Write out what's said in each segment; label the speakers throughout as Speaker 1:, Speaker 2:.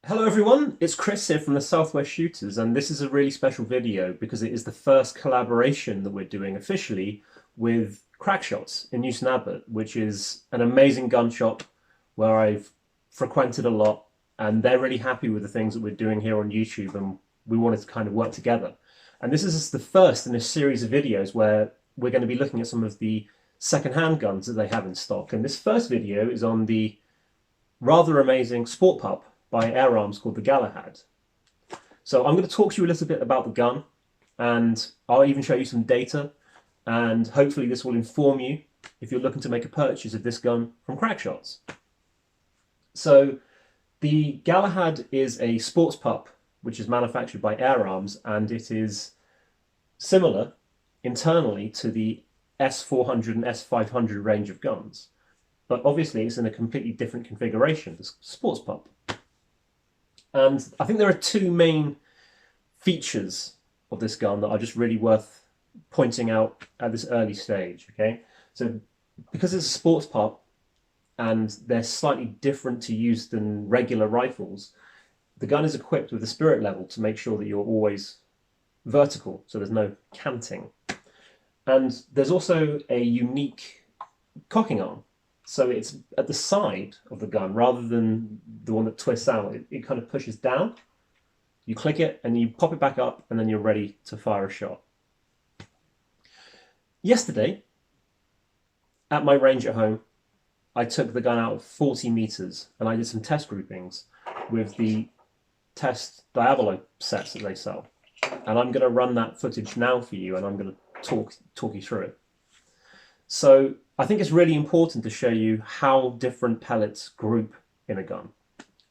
Speaker 1: Hello everyone, it's Chris here from the Southwest Shooters, and this is a really special video because it is the first collaboration that we're doing officially with Crackshots in Newton Abbot, which is an amazing gun shop where I've frequented a lot, and they're really happy with the things that we're doing here on YouTube, and we wanted to kind of work together. And this is just the first in a series of videos where we're going to be looking at some of the second-hand guns that they have in stock. And this first video is on the rather amazing sport pup by Air Arms called the Galahad. So I'm going to talk to you a little bit about the gun, and I'll even show you some data, and hopefully this will inform you if you're looking to make a purchase of this gun from Crackshots. So the Galahad is a sports pup which is manufactured by Air Arms, and it is similar internally to the S400 and S500 range of guns, but obviously it's in a completely different configuration, the sports pup. And I think there are two main features of this gun that are just really worth pointing out at this early stage, okay? So because it's a sports pup and they're slightly different to use than regular rifles, the gun is equipped with a spirit level to make sure that you're always vertical, so there's no canting. And there's also a unique cocking arm. So it's at the side of the gun rather than the one that twists out. It kind of pushes down. You click it and you pop it back up, and then you're ready to fire a shot. Yesterday, at my range at home, I took the gun out at 40 meters and I did some test groupings with the test Diabolo sets that they sell. And I'm going to run that footage now for you, and I'm going to talk you through it. So I think it's really important to show you how different pellets group in a gun.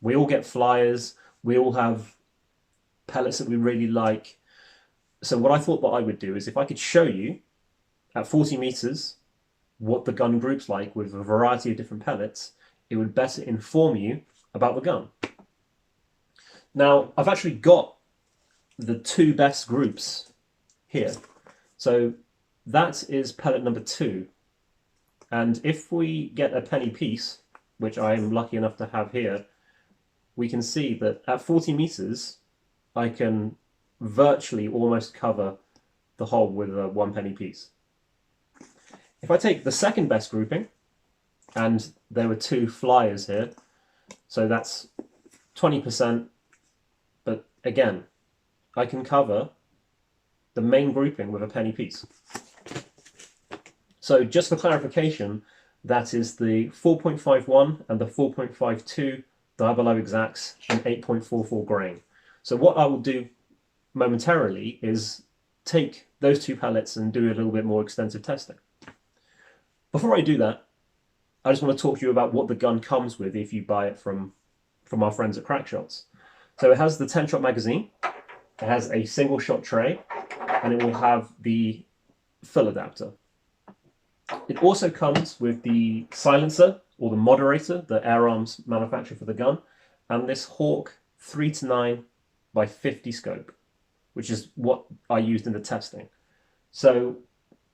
Speaker 1: We all get flyers, we all have pellets that we really like. So what I thought that I would do is, if I could show you at 40 meters what the gun groups like with a variety of different pellets, it would better inform you about the gun. Now, I've actually got the two best groups here. So that is pellet number 2. And if we get a penny piece, which I am lucky enough to have here, we can see that at 40 meters, I can virtually almost cover the hole with a 1 penny piece. If I take the second best grouping, and there were 2 flyers here, so that's 20%, but again, I can cover the main grouping with a penny piece. So just for clarification, that is the 4.51 and the 4.52 Diabolo exacts in 8.44 grain. So what I will do momentarily is take those 2 pellets and do a little bit more extensive testing. Before I do that, I just want to talk to you about what the gun comes with if you buy it from our friends at Crackshots. So it has the 10-shot magazine, it has a single shot tray, and it will have the fill adapter. It also comes with the silencer, or the moderator, that Air Arms manufacture for the gun, and this Hawk 3-9 by 50 scope, which is what I used in the testing. So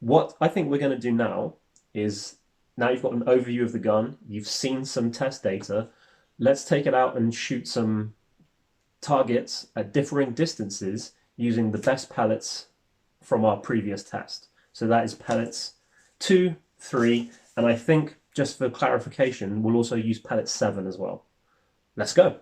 Speaker 1: what I think we're going to do now is, now you've got an overview of the gun, you've seen some test data, let's take it out and shoot some targets at differing distances using the best pellets from our previous test. So that is pellets 2, 3, and I think, just for clarification, we'll also use pellet 7 as well. Let's go.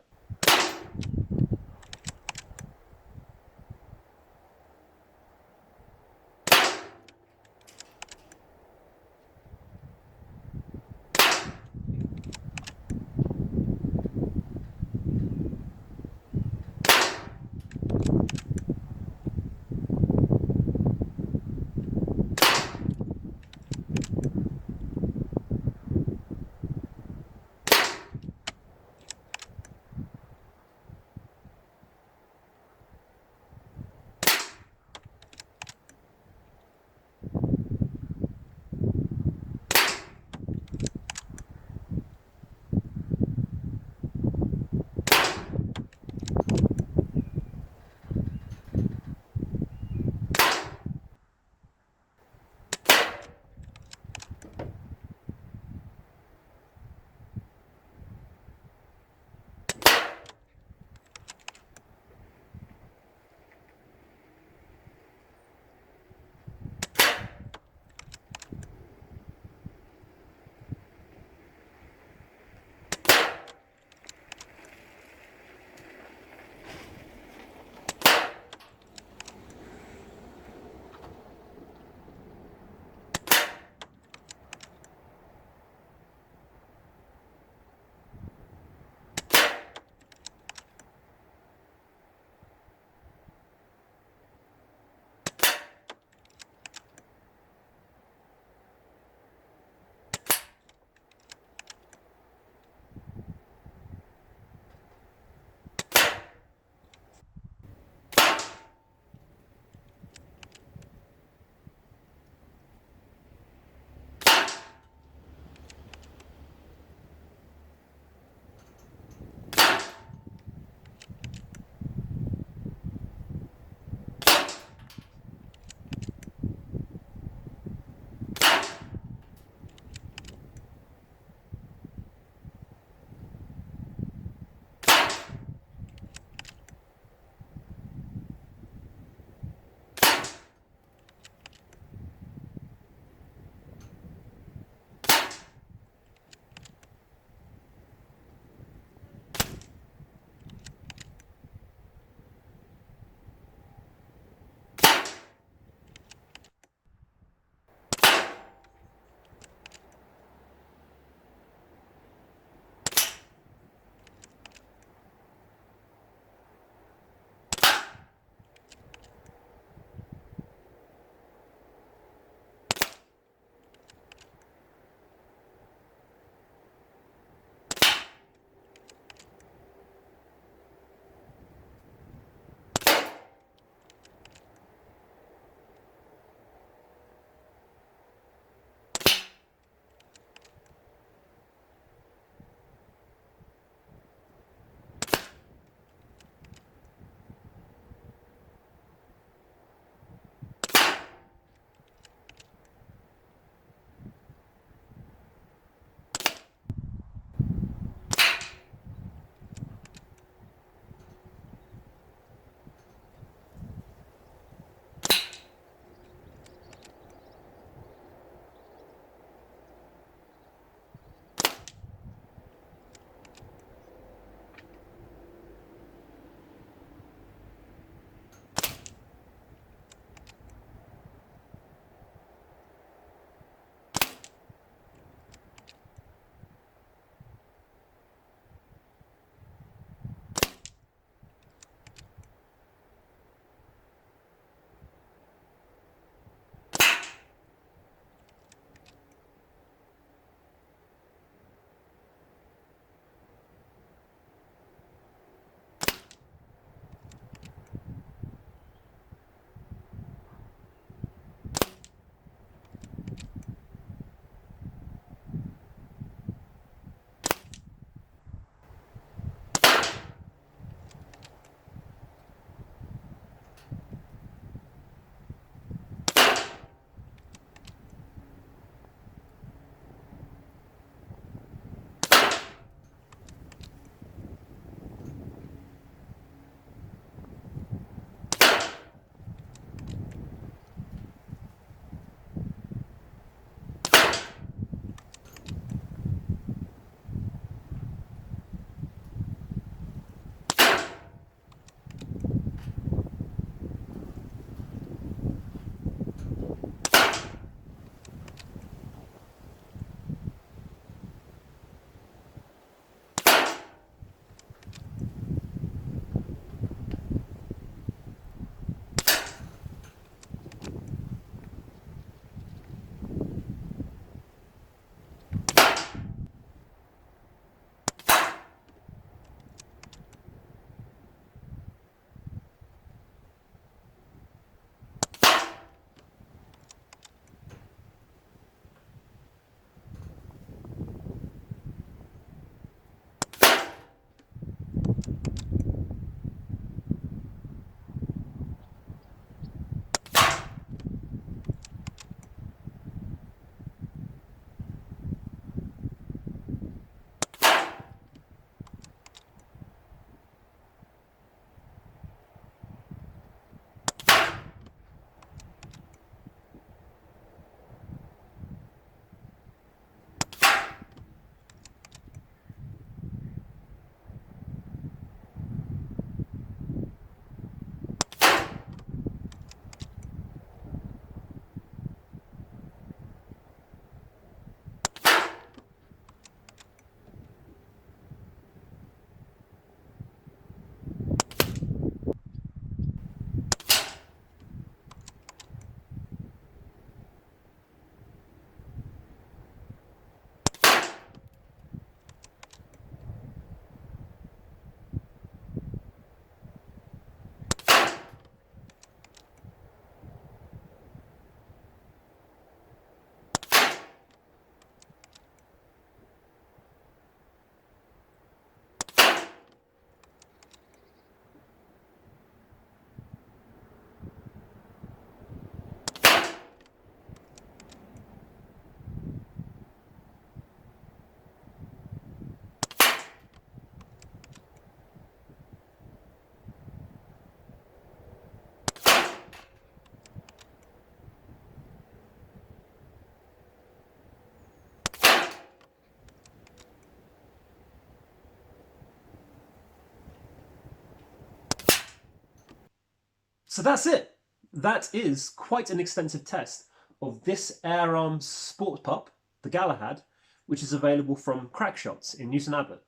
Speaker 1: So that's it. That is quite an extensive test of this Air Arms sport pup, the Galahad, which is available from Crackshots in Newton Abbot.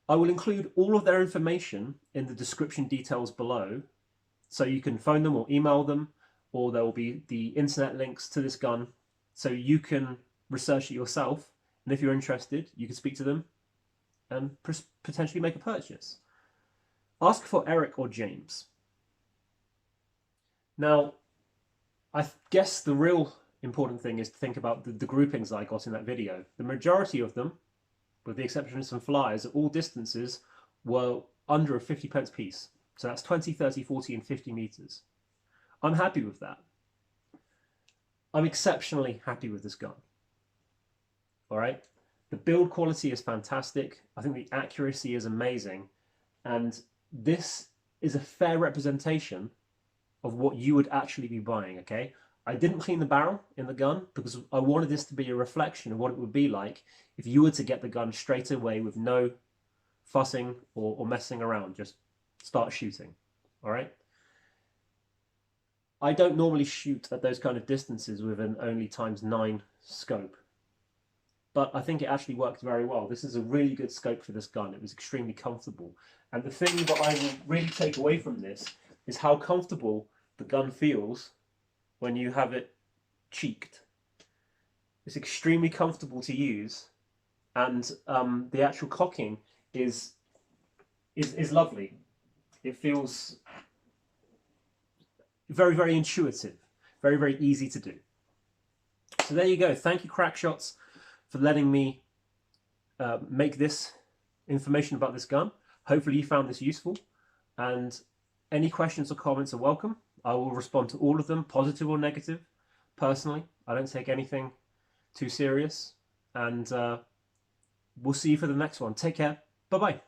Speaker 1: I will include all of their information in the description details below, so you can phone them or email them, or there will be the internet links to this gun, so you can research it yourself, and if you're interested, you can speak to them and potentially make a purchase. Ask for Eric or James. Now, I guess the real important thing is to think about the groupings that I got in that video. The majority of them, with the exception of some flyers, at all distances were under a 50p piece. So that's 20, 30, 40 and 50 meters. I'm happy with that. I'm exceptionally happy with this gun. All right. The build quality is fantastic. I think the accuracy is amazing. And this is a fair representation of what you would actually be buying, okay? I didn't clean the barrel in the gun because I wanted this to be a reflection of what it would be like if you were to get the gun straight away with no fussing or messing around, just start shooting, all right? I don't normally shoot at those kind of distances with an only ×9 scope, but I think it actually worked very well. This is a really good scope for this gun. It was extremely comfortable. And the thing that I will really take away from this is how comfortable the gun feels when you have it cheeked. It's extremely comfortable to use, and the actual cocking is lovely. It feels very, very intuitive, very, very easy to do. So there you go. Thank you, Crackshots, for letting me make this information about this gun. Hopefully you found this useful, and any questions or comments are welcome. I will respond to all of them, positive or negative. Personally, I don't take anything too serious, and we'll see you for the next one. Take care. Bye-bye.